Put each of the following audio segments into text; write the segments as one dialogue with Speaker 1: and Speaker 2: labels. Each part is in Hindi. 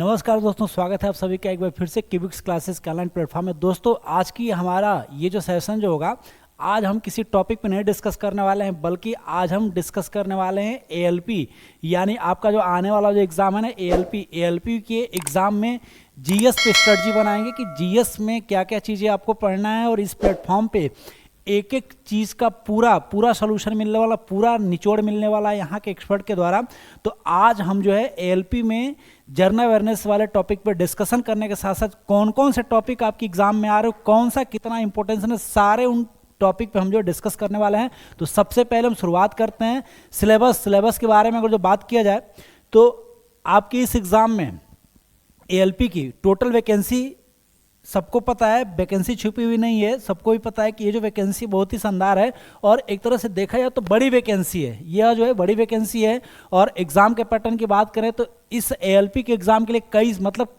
Speaker 1: नमस्कार दोस्तों, स्वागत है आप सभी का एक बार फिर से क्यूबिक्स क्लासेस के ऑनलाइन प्लेटफॉर्म में। दोस्तों आज की हमारा ये जो सेशन जो होगा, आज हम किसी टॉपिक पे नहीं डिस्कस करने वाले हैं, बल्कि आज हम डिस्कस करने वाले हैं एएलपी, यानी आपका जो आने वाला जो एग्ज़ाम है ना एएलपी के एग्ज़ाम में जीएस पे स्ट्रेटजी बनाएंगे कि जीएस में क्या क्या चीज़ें आपको पढ़ना है और इस प्लेटफॉर्म पे एक एक चीज़ का पूरा सोल्यूशन मिलने वाला, पूरा निचोड़ मिलने वाला है यहाँ के एक्सपर्ट के द्वारा। तो आज हम जो है एएलपी में जनरल अवेयरनेस वाले टॉपिक पर डिस्कशन करने के साथ साथ कौन कौन से टॉपिक आपके एग्जाम में आ रहे हो, कौन सा कितना इंपॉर्टेंस है, सारे उन टॉपिक पे हम जो डिस्कस करने वाले हैं। तो सबसे पहले हम शुरुआत करते हैं सिलेबस के बारे में। अगर जो बात किया जाए तो आपके इस एग्ज़ाम में एएलपी की टोटल वैकेंसी सबको पता है, वैकेंसी छुपी हुई नहीं है, सबको भी पता है कि ये जो वैकेंसी बहुत ही शानदार है और एक तरह से देखा जाए तो बड़ी वैकेंसी है। यह जो है बड़ी वैकेंसी है। और एग्ज़ाम के पैटर्न की बात करें तो इस एएलपी के एग्ज़ाम के लिए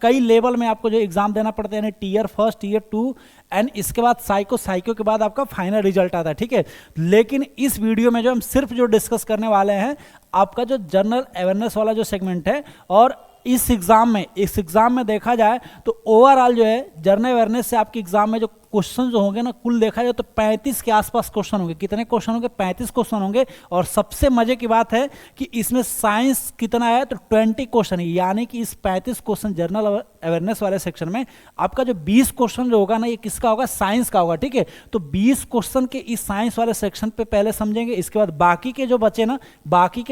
Speaker 1: कई लेवल में आपको जो एग्ज़ाम देना पड़ता है, यानी टीयर 1, टीयर 2 एंड इसके बाद साइको के बाद आपका फाइनल रिजल्ट आता है, ठीक है। लेकिन इस वीडियो में जो हम सिर्फ जो डिस्कस करने वाले हैं आपका जो जनरल अवेयरनेस वाला जो सेगमेंट है। और इस एग्ज़ाम में देखा जाए तो ओवरऑल जो है जनरल अवेयरनेस से आपके एग्जाम में जो क्वेश्चन जो होंगे ना, कुल देखा जाए तो 35 के आसपास क्वेश्चन होंगे। कितने क्वेश्चन होंगे? 35 क्वेश्चन होंगे। और सबसे मजे की बात है कि इसमें साइंस कितना है तो 20 क्वेश्चन है, यानी कि इस 35 क्वेश्चन जनरल अवेयरनेस वाले सेक्शन में आपका जो 20 क्वेश्चन जो होगा ना, ये किसका होगा? साइंस का होगा, ठीक है। तो 20 क्वेश्चन के इस साइंस वाले सेक्शन पे पहले समझेंगे, इसके बाद बाकी के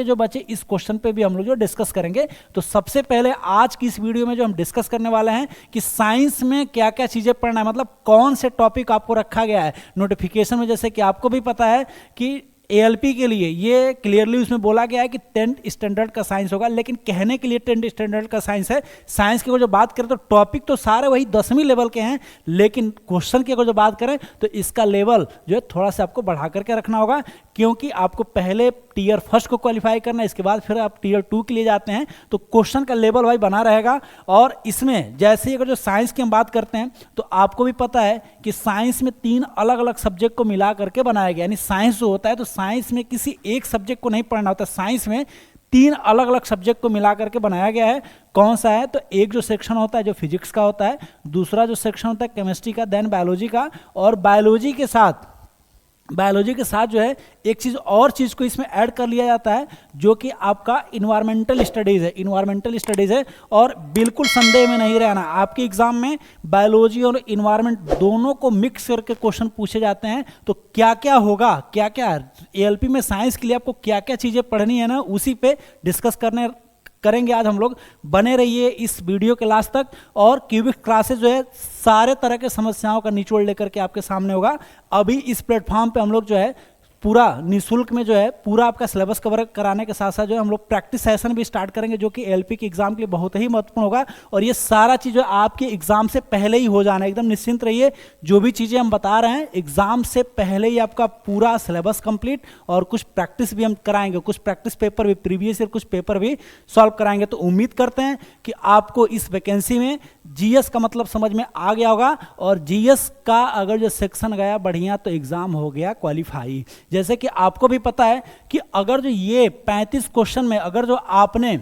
Speaker 1: जो बचे इस क्वेश्चन पे भी हम लोग जो डिस्कस करेंगे। तो सबसे पहले आज की इस वीडियो में जो हम डिस्कस करने वाले हैं कि साइंस में क्या क्या चीजें पढ़ना है, मतलब कौन से टॉपिक आपको रखा गया है नोटिफिकेशन में। जैसे कि आपको भी पता है कि एएलपी के लिए ये क्लियरली उसमें बोला गया है कि 10th स्टैंडर्ड का साइंस होगा, लेकिन कहने के लिए 10th स्टैंडर्ड का साइंस है। साइंस की अगर जो बात करें तो टॉपिक तो सारे वही 10वीं लेवल के हैं, लेकिन क्वेश्चन की अगर जो बात करें तो इसका लेवल जो है थोड़ा सा आपको बढ़ा करके रखना होगा, क्योंकि आपको पहले टीयर 1 को क्वालिफाई करना है, इसके बाद फिर आप टीयर 2 के लिए जाते हैं। तो क्वेश्चन का लेवल भाई बना रहेगा। और इसमें जैसे ही अगर जो साइंस की हम बात करते हैं तो आपको भी पता है कि साइंस में 3 अलग अलग सब्जेक्ट को मिला करके बनाया गया, यानी साइंस जो होता है तो साइंस में किसी एक सब्जेक्ट को नहीं पढ़ना होता, साइंस में 3 अलग अलग सब्जेक्ट को मिला करके बनाया गया है। कौन सा है? तो एक जो सेक्शन होता है जो फिजिक्स का होता है, दूसरा जो सेक्शन होता है केमिस्ट्री का, देन बायोलॉजी का, और बायोलॉजी के साथ जो है एक चीज़ और चीज़ को इसमें ऐड कर लिया जाता है जो कि आपका इन्वायरमेंटल स्टडीज़ है। और बिल्कुल संदेह में नहीं रहना, आपके एग्जाम में बायोलॉजी और इन्वायरमेंट दोनों को मिक्स करके क्वेश्चन पूछे जाते हैं। तो क्या क्या होगा, क्या क्या एएलपी में साइंस के लिए आपको क्या क्या चीज़ें पढ़नी है ना, उसी पे डिस्कस करेंगे आज हम लोग। बने रहिए इस वीडियो के लास्ट तक। और क्यूबिक क्लासेस जो है सारे तरह के समस्याओं का निचोड़ लेकर के आपके सामने होगा। अभी इस प्लेटफॉर्म पे हम लोग जो है पूरा निःशुल्क में जो है पूरा आपका सिलेबस कवर कराने के साथ साथ जो है हम लोग प्रैक्टिस सेशन भी स्टार्ट करेंगे, जो कि एएलपी के एग्जाम के लिए बहुत ही महत्वपूर्ण होगा। और ये सारा चीज़ जो आपके एग्जाम से पहले ही हो जाना है, एकदम निश्चिंत रहिए। जो भी चीज़ें हम बता रहे हैं एग्जाम से पहले ही आपका पूरा सिलेबस कंप्लीट, और कुछ प्रैक्टिस भी हम कराएंगे, कुछ प्रैक्टिस पेपर भी, प्रीवियस ईयर कुछ पेपर भी सॉल्व कराएंगे। तो उम्मीद करते हैं कि आपको इस वैकेंसी में जीएस का मतलब समझ में आ गया होगा। और जीएस का अगर जो सेक्शन गया बढ़िया तो एग्जाम हो गया क्वालिफाई। जैसे कि आपको भी पता है कि अगर जो ये 35 क्वेश्चन में अगर जो आपने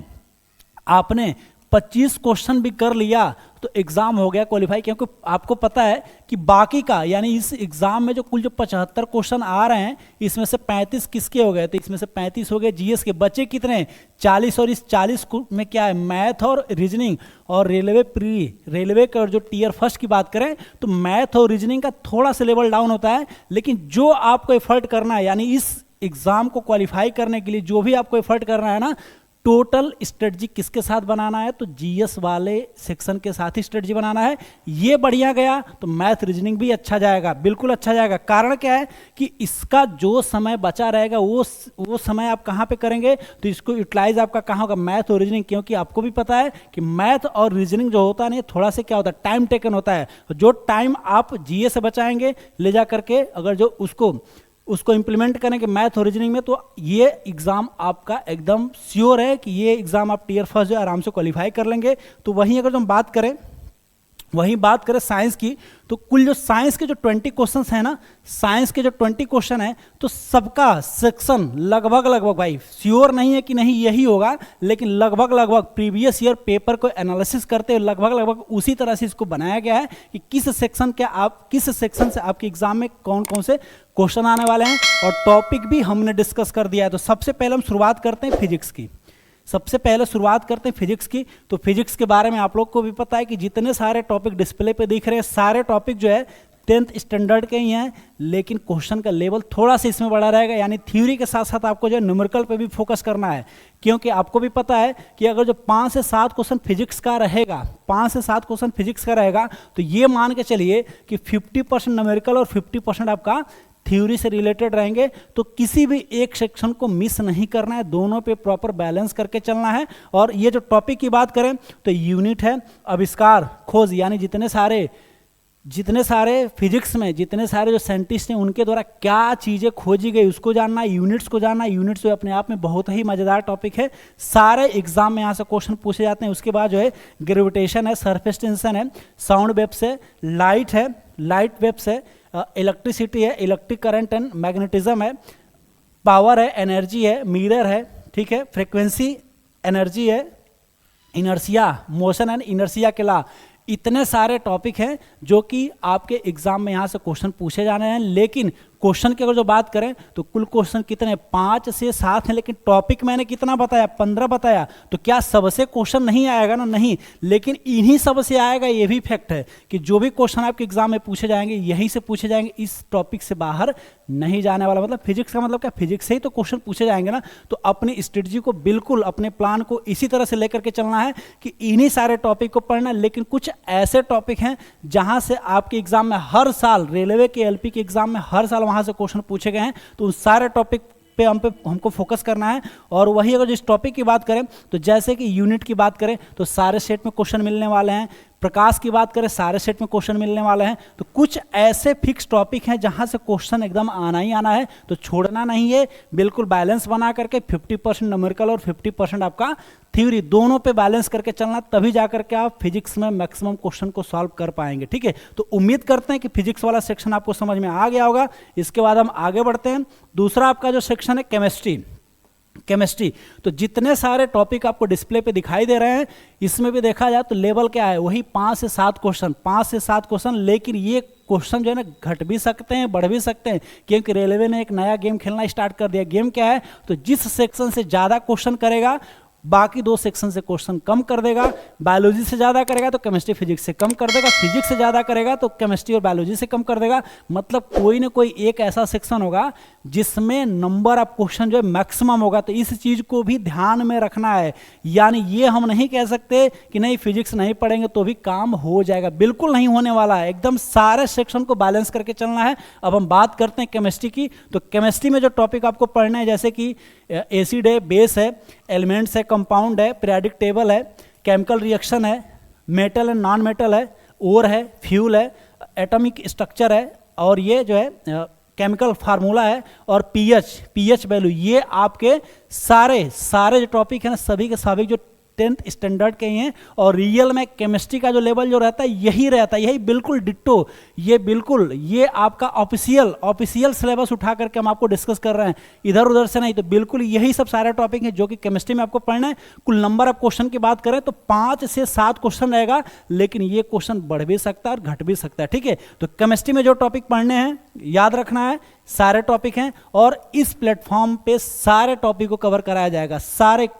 Speaker 1: 25 क्वेश्चन भी कर लिया तो एग्जाम हो गया क्वालिफाई। क्योंकि आपको पता है कि बाकी का, यानी इस एग्जाम में जो कुल जो 75 क्वेश्चन आ रहे हैं इसमें से 35 किसके हो गए? तो इसमें से 35 हो गए जीएस के। बचे कितने? 40। और इस 40 में क्या है? मैथ और रीजनिंग। और रेलवे का जो टीयर 1 की बात करें तो मैथ और रीजनिंग का थोड़ा सा लेवल डाउन होता है, लेकिन जो आपको एफर्ट करना है, यानी इस एग्जाम को क्वालिफाई करने के लिए जो भी आपको एफर्ट करना है ना, टोटल स्ट्रेटजी किसके साथ बनाना है? तो जीएस वाले सेक्शन के साथ ही स्ट्रेटजी बनाना है। ये बढ़िया गया तो मैथ रीजनिंग भी अच्छा जाएगा, बिल्कुल अच्छा जाएगा। कारण क्या है कि इसका जो समय बचा रहेगा वो समय आप कहाँ पे करेंगे? तो इसको यूटिलाइज आपका कहाँ होगा? मैथ और रीजनिंग। क्योंकि आपको भी पता है कि मैथ और रीजनिंग जो होता है ना, थोड़ा सा क्या होता है, टाइम टेकन होता है। जो टाइम आप जीएस से बचाएंगे ले जा करके अगर जो उसको इंप्लीमेंट करेंगे मैथ और रीजनिंग में, तो ये एग्जाम आपका एकदम श्योर है कि ये एग्जाम आप टीयर 1 जो आराम से क्वालिफाई कर लेंगे। तो वहीं अगर हम बात करें वहीं बात करें साइंस की, तो कुल जो साइंस के जो 20 क्वेश्चंस हैं ना, साइंस के जो 20 क्वेश्चन है, तो सबका सेक्शन लगभग लगभग, भाई श्योर नहीं है कि नहीं यही होगा, लेकिन लगभग लगभग प्रीवियस ईयर पेपर को एनालिसिस करते हुए लगभग लगभग उसी तरह से इसको बनाया गया है कि किस सेक्शन से आपके एग्जाम में कौन कौन से क्वेश्चन आने वाले हैं, और टॉपिक भी हमने डिस्कस कर दिया है। तो सबसे पहले हम शुरुआत करते हैं फिजिक्स की। फिजिक्स की। तो फिजिक्स के बारे में आप लोग को भी पता है कि जितने सारे टॉपिक डिस्प्ले पे दिख रहे हैं, सारे टॉपिक जो है 10th स्टैंडर्ड के ही हैं, लेकिन क्वेश्चन का लेवल थोड़ा सा इसमें बड़ा रहेगा, यानी थ्योरी के साथ साथ आपको जो है न्यूमेरिकल पे भी फोकस करना है, क्योंकि आपको भी पता है कि अगर जो 5 से 7 क्वेश्चन फिजिक्स का रहेगा, तो ये मान के चलिए कि 50% न्यूमेरिकल और 50% आपका थ्योरी से रिलेटेड रहेंगे। तो किसी भी एक सेक्शन को मिस नहीं करना है, दोनों पे प्रॉपर बैलेंस करके चलना है। और ये जो टॉपिक की बात करें तो यूनिट है आविष्कार खोज, यानी जितने सारे फिजिक्स में जितने सारे जो साइंटिस्ट हैं उनके द्वारा क्या चीज़ें खोजी गई उसको जानना है, यूनिट्स को जानना है। यूनिट्स जो अपने आप में बहुत ही मज़ेदार टॉपिक है, सारे एग्जाम में यहाँ से क्वेश्चन पूछे जाते हैं। उसके बाद जो है ग्रेविटेशन है, सरफेस टेंशन है, साउंड वेव्स है, लाइट वेव्स है, इलेक्ट्रिसिटी है, इलेक्ट्रिक करंट एंड मैग्नेटिज्म है, पावर है, एनर्जी है, मिरर है, ठीक है, फ्रीक्वेंसी, एनर्जी है, इनर्शिया, मोशन एंड इनर्शिया के लॉ। इतने सारे टॉपिक हैं जो कि आपके एग्जाम में यहाँ से क्वेश्चन पूछे जाने हैं। लेकिन क्वेश्चन की अगर जो बात करें तो कुल क्वेश्चन कितने 5 से 7 हैं, लेकिन टॉपिक मैंने कितना बताया 15 बताया। तो क्या सबसे क्वेश्चन नहीं आएगा ना? नहीं, लेकिन इन्हीं सब से आएगा। ये भी फैक्ट है कि जो भी क्वेश्चन आपके एग्जाम में पूछे जाएंगे यहीं से पूछे जाएंगे, इस टॉपिक से बाहर नहीं जाने वाला। मतलब फिजिक्स का मतलब क्या, फिजिक्स से ही तो क्वेश्चन पूछे जाएंगे ना। तो अपनी स्ट्रेटजी को बिल्कुल, अपने प्लान को इसी तरह से लेकर के चलना है कि इन्हीं सारे टॉपिक को पढ़ना। लेकिन कुछ ऐसे टॉपिक हैं जहां से आपके एग्जाम में हर साल, रेलवे के एलपी के एग्जाम में हर साल वहां से क्वेश्चन पूछे गए हैं। तो उन सारे टॉपिक पे हमको फोकस करना है। और वही अगर जिस टॉपिक की बात करें तो जैसे कि यूनिट की बात करें तो सारे सेट में क्वेश्चन मिलने वाले हैं। प्रकाश की बात करें, सारे सेट में क्वेश्चन मिलने वाले हैं। तो कुछ ऐसे फिक्स टॉपिक हैं जहां से क्वेश्चन एकदम आना ही आना है, तो छोड़ना नहीं है। बिल्कुल बैलेंस बना करके 50% न्यूमेरिकल और 50% आपका थ्योरी, दोनों पे बैलेंस करके चलना, तभी जाकर के आप फिजिक्स में मैक्सिमम क्वेश्चन को सॉल्व कर पाएंगे। ठीक है, तो उम्मीद करते हैं कि फिजिक्स वाला सेक्शन आपको समझ में आ गया होगा। इसके बाद हम आगे बढ़ते हैं। दूसरा आपका जो सेक्शन है केमिस्ट्री। तो जितने सारे टॉपिक आपको डिस्प्ले पे दिखाई दे रहे हैं, इसमें भी देखा जाए तो लेवल क्या है, वही 5 से 7 क्वेश्चन। लेकिन ये क्वेश्चन जो है ना घट भी सकते हैं, बढ़ भी सकते हैं, क्योंकि रेलवे ने एक नया गेम खेलना स्टार्ट कर दिया। गेम क्या है, तो जिस सेक्शन से ज़्यादा क्वेश्चन करेगा बाकी 2 सेक्शन से क्वेश्चन कम कर देगा। बायोलॉजी से ज़्यादा करेगा तो केमिस्ट्री फिजिक्स से कम कर देगा, फिजिक्स से ज़्यादा करेगा तो केमिस्ट्री और बायोलॉजी से कम कर देगा। मतलब कोई ना कोई एक ऐसा सेक्शन होगा जिसमें नंबर ऑफ क्वेश्चन जो है मैक्सिमम होगा। तो इस चीज़ को भी ध्यान में रखना है। यानी ये हम नहीं कह सकते कि नहीं फिजिक्स नहीं पढ़ेंगे तो भी काम हो जाएगा, बिल्कुल नहीं होने वाला है। एकदम सारे सेक्शन को बैलेंस करके चलना है। अब हम बात करते हैं केमिस्ट्री की। तो केमिस्ट्री में जो टॉपिक आपको पढ़ना है, जैसे कि एसिड है, बेस है, एलिमेंट्स है, कंपाउंड है, पीरियोडिक टेबल है, केमिकल रिएक्शन है, मेटल एंड नॉन मेटल है, ओर है, फ्यूल है, एटॉमिक स्ट्रक्चर है, और ये जो है केमिकल फार्मूला है, और पीएच वैल्यू। ये आपके सारे जो टॉपिक है ना, सभी के सभी जो 10th स्टैंडर्ड के ही हैं। और रियल में केमिस्ट्री का जो लेवल जो रहता है यही रहता है, यही बिल्कुल डिट्टो। ये आपका ऑफिशियल सिलेबस उठा करके हम आपको डिस्कस कर रहे हैं, इधर उधर से नहीं। तो बिल्कुल यही सब सारे टॉपिक हैं जो कि केमिस्ट्री में आपको पढ़ना है। कुल नंबर ऑफ क्वेश्चन की बात करें तो 5 से 7 क्वेश्चन रहेगा, लेकिन ये क्वेश्चन बढ़ भी सकता है और घट भी सकता है। ठीक है, तो केमिस्ट्री में जो टॉपिक पढ़ने हैं याद रखना है, सारे टॉपिक हैं और इस प्लेटफॉर्म पे सारे टॉपिक को कवर कराया जाएगा।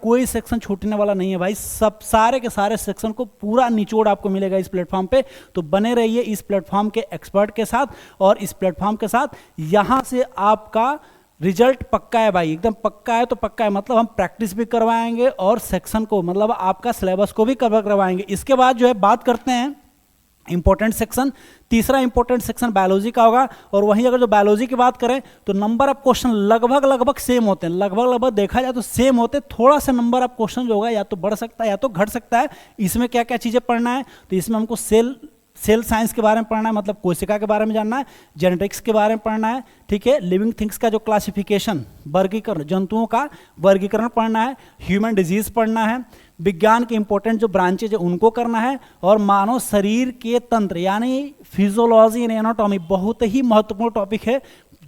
Speaker 1: कोई सेक्शन छूटने वाला नहीं है भाई, सब सारे के सारे सेक्शन को पूरा निचोड़ आपको मिलेगा इस प्लेटफॉर्म पे। तो बने रहिए इस प्लेटफॉर्म के एक्सपर्ट के साथ, और इस प्लेटफॉर्म के साथ यहां से आपका रिजल्ट पक्का है भाई, एकदम पक्का है। तो पक्का है मतलब हम प्रैक्टिस भी करवाएंगे और सेक्शन को, मतलब आपका सिलेबस को भी कवर करवाएंगे। इसके बाद जो है बात करते हैं इंपॉर्टेंट सेक्शन। तीसरा इंपॉर्टेंट सेक्शन बायोलॉजी का होगा। और वहीं अगर जो बायोलॉजी की बात करें तो नंबर ऑफ क्वेश्चन लगभग सेम होते हैं, लगभग देखा जाए तो सेम होते हैं। थोड़ा सा नंबर ऑफ क्वेश्चन जो होगा या तो बढ़ सकता है या तो घट सकता है। इसमें क्या क्या चीज़ें पढ़ना है, तो इसमें हमको सेल साइंस के बारे में पढ़ना है, मतलब कोशिका के बारे में जानना है, जेनेटिक्स के बारे में पढ़ना है, ठीक है, लिविंग थिंग्स का जो क्लासिफिकेशन, वर्गीकरण, जंतुओं का वर्गीकरण पढ़ना है, ह्यूमन डिजीज पढ़ना है, विज्ञान के इंपॉर्टेंट जो ब्रांचेज है उनको करना है, और मानव शरीर के तंत्र यानी फिजियोलॉजी एंड एनाटॉमी बहुत ही महत्वपूर्ण टॉपिक है।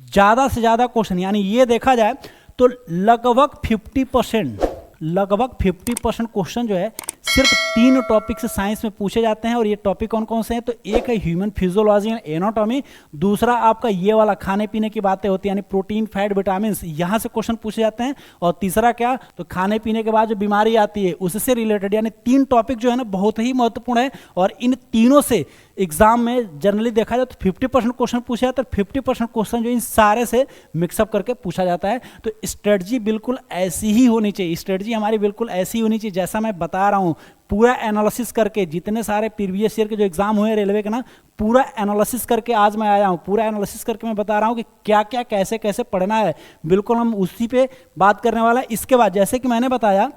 Speaker 1: ज़्यादा से ज़्यादा क्वेश्चन यानी ये देखा जाए तो लगभग 50% क्वेश्चन जो है सिर्फ 3 टॉपिक से साइंस में पूछे जाते हैं। और ये टॉपिक कौन कौन से हैं? तो एक है ह्यूमन फिजियोलॉजी एंड एनाटॉमी, दूसरा आपका ये वाला खाने पीने की बातें होती हैं यानी प्रोटीन, फैट, विटामिन, यहाँ से क्वेश्चन पूछे जाते हैं, और तीसरा क्या? तो खाने पीने के बाद जो बीमारी आती है उससे रिलेटेड, यानी 3 टॉपिक जो है ना बहुत ही महत्वपूर्ण है। और इन तीनों से एग्जाम में जनरली देखा जाए तो 50% क्वेश्चन पूछा जाता है, 50% क्वेश्चन जो इन सारे से मिक्सअप करके पूछा जाता है। तो स्ट्रेटजी बिल्कुल ऐसी ही होनी चाहिए, स्ट्रेटजी हमारी बिल्कुल ऐसी होनी चाहिए जैसा मैं बता रहा हूँ, पूरा एनालिसिस करके। जितने सारे प्रीवियस ईयर के जो एग्जाम हुए रेलवे के ना, पूरा एनालिसिस करके आज मैं आया हूँ, पूरा एनालिसिस करके मैं बता रहा हूँ कि क्या क्या कैसे कैसे पढ़ना है। बिल्कुल हम उसी पे बात करने वाला है। इसके बाद जैसे कि मैंने बताया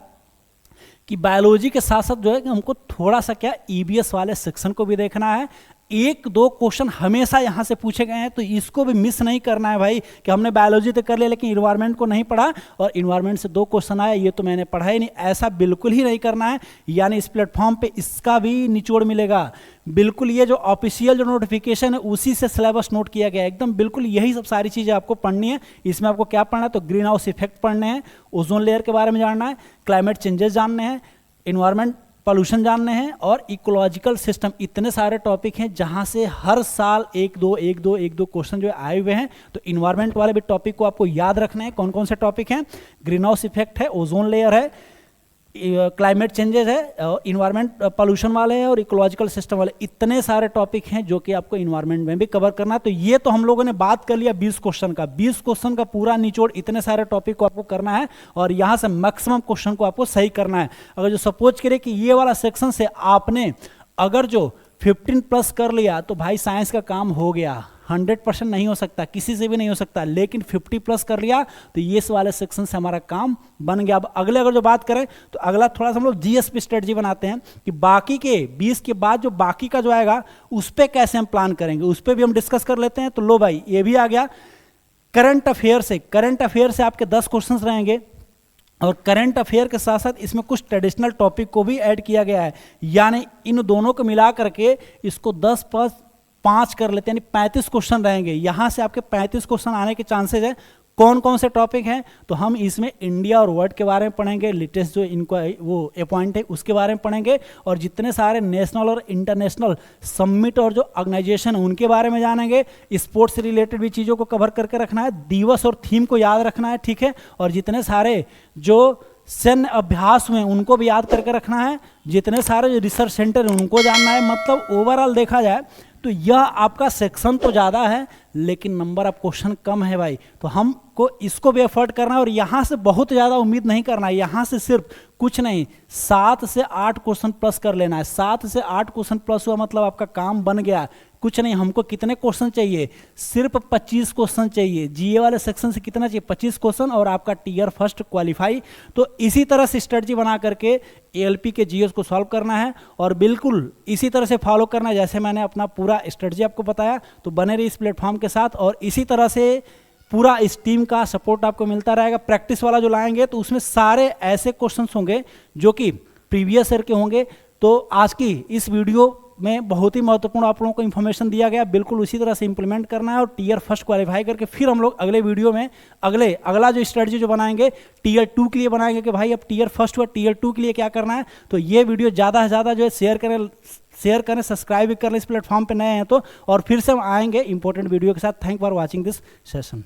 Speaker 1: कि बायोलॉजी के साथ साथ जो है कि हमको थोड़ा सा क्या ईबीएस वाले सेक्शन को भी देखना है। 1-2 क्वेश्चन हमेशा यहाँ से पूछे गए हैं, तो इसको भी मिस नहीं करना है भाई कि हमने बायोलॉजी तो कर लिया लेकिन इन्वायरमेंट को नहीं पढ़ा और इन्वायरमेंट से 2 क्वेश्चन आए, ये तो मैंने पढ़ा ही नहीं। ऐसा बिल्कुल ही नहीं करना है। यानी इस प्लेटफॉर्म पे इसका भी निचोड़ मिलेगा। बिल्कुल ये जो ऑफिशियल जो नोटिफिकेशन है उसी से सिलेबस नोट किया गया है, एकदम बिल्कुल यही सब सारी चीज़ें आपको पढ़नी है। इसमें आपको क्या पढ़ना है? तो ग्रीन हाउस इफेक्ट पढ़ने हैं, ओजोन लेयर के बारे में जानना है, क्लाइमेट चेंजेस जानने हैं, इन्वायरमेंट पॉल्यूशन जानने हैं, और इकोलॉजिकल सिस्टम। इतने सारे टॉपिक हैं जहां से हर साल 1-2 क्वेश्चन जो आए हुए हैं। तो इन्वायरमेंट वाले भी टॉपिक को आपको याद रखना है। कौन कौन से टॉपिक हैं? ग्रीन हाउस इफेक्ट है, ओजोन लेयर है, क्लाइमेट चेंजेस है, इन्वायरमेंट पॉल्यूशन वाले हैं, और इकोलॉजिकल सिस्टम वाले। इतने सारे टॉपिक हैं जो कि आपको इन्वायरमेंट में भी कवर करना है। तो ये तो हम लोगों ने बात कर लिया 20 क्वेश्चन का। 20 क्वेश्चन का पूरा निचोड़ इतने सारे टॉपिक को आपको करना है, और यहाँ से मैक्सिमम क्वेश्चन को आपको सही करना है। अगर जो सपोज करें कि ये वाला सेक्शन से आपने अगर जो 15+ कर लिया तो भाई साइंस का काम हो गया। 100% नहीं हो सकता, किसी से भी नहीं हो सकता, लेकिन 50+ कर लिया तो ये इस वाले सेक्शन से हमारा काम बन गया। अब अगले अगर जो बात करें तो अगला थोड़ा सा हम लोग जीएसपी स्ट्रेटजी बनाते हैं कि बाकी के 20 के बाद जो बाकी का जो आएगा उस पर कैसे हम प्लान करेंगे, उस पर भी हम डिस्कस कर लेते हैं। तो लो भाई ये भी आ गया करंट अफेयर से। करंट अफेयर से आपके 10 क्वेश्चन रहेंगे, और करंट अफेयर के साथ साथ इसमें कुछ ट्रेडिशनल टॉपिक को भी ऐड किया गया है। यानी इन दोनों को मिला करके इसको 10+5 कर लेते हैं, यानी 35 क्वेश्चन रहेंगे। यहाँ से आपके 35 क्वेश्चन आने के चांसेस है। कौन कौन से टॉपिक हैं? तो हम इसमें इंडिया और वर्ल्ड के बारे में पढ़ेंगे, लेटेस्ट जो इनको वो अपॉइंट है उसके बारे में पढ़ेंगे, और जितने सारे नेशनल और इंटरनेशनल समिट और जो ऑर्गेनाइजेशन है उनके बारे में जानेंगे। स्पोर्ट्स से रिलेटेड भी चीज़ों को कवर करके रखना है, दिवस और थीम को याद रखना है, ठीक है। और जितने सारे जो सैन्य अभ्यास हुए उनको भी याद करके रखना है, जितने सारे जो रिसर्च सेंटर हैं उनको जानना है। मतलब ओवरऑल देखा जाए तो यह आपका सेक्शन तो ज़्यादा है लेकिन नंबर ऑफ क्वेश्चन कम है भाई। तो हमको इसको भी एफर्ट करना है, और यहाँ से बहुत ज़्यादा उम्मीद नहीं करना है। यहाँ से सिर्फ कुछ नहीं 7 से 8 क्वेश्चन प्लस कर लेना है। 7 से 8 क्वेश्चन प्लस हुआ मतलब आपका काम बन गया। कुछ नहीं, हमको कितने क्वेश्चन चाहिए? सिर्फ 25 क्वेश्चन चाहिए। जीए वाले सेक्शन से कितना चाहिए? 25 क्वेश्चन, और आपका टीयर फर्स्ट क्वालिफाई। तो इसी तरह से स्ट्रेटजी बना करके एएलपी के जीएस को सॉल्व करना है, और बिल्कुल इसी तरह से फॉलो करना है जैसे मैंने अपना पूरा स्ट्रेटजी आपको बताया। तो बने रही इस प्लेटफॉर्म के साथ, और इसी तरह से पूरा इस टीम का सपोर्ट आपको मिलता रहेगा। प्रैक्टिस वाला जो लाएंगे तो उसमें सारे ऐसे क्वेश्चंस होंगे जो कि प्रीवियस ईयर के होंगे। तो आज की इस वीडियो में बहुत ही महत्वपूर्ण आप लोगों को इन्फॉर्मेशन दिया गया, बिल्कुल उसी तरह से इंप्लीमेंट करना है, और टीयर फर्स्ट क्वालिफाई करके फिर हम लोग अगले वीडियो में अगला जो स्ट्रेटजी जो बनाएंगे टीयर 2 के लिए बनाएंगे कि भाई अब टीयर फर्स्ट हुआ, टीयर 2 के लिए क्या करना है। तो ये वीडियो ज़्यादा से ज़्यादा जो है शेयर करें, सब्सक्राइब भी कर लें इस प्लेटफॉर्म पे नए हैं तो। और फिर से हम आएंगे इंपॉर्टेंट वीडियो के साथ। Thank for watching this session.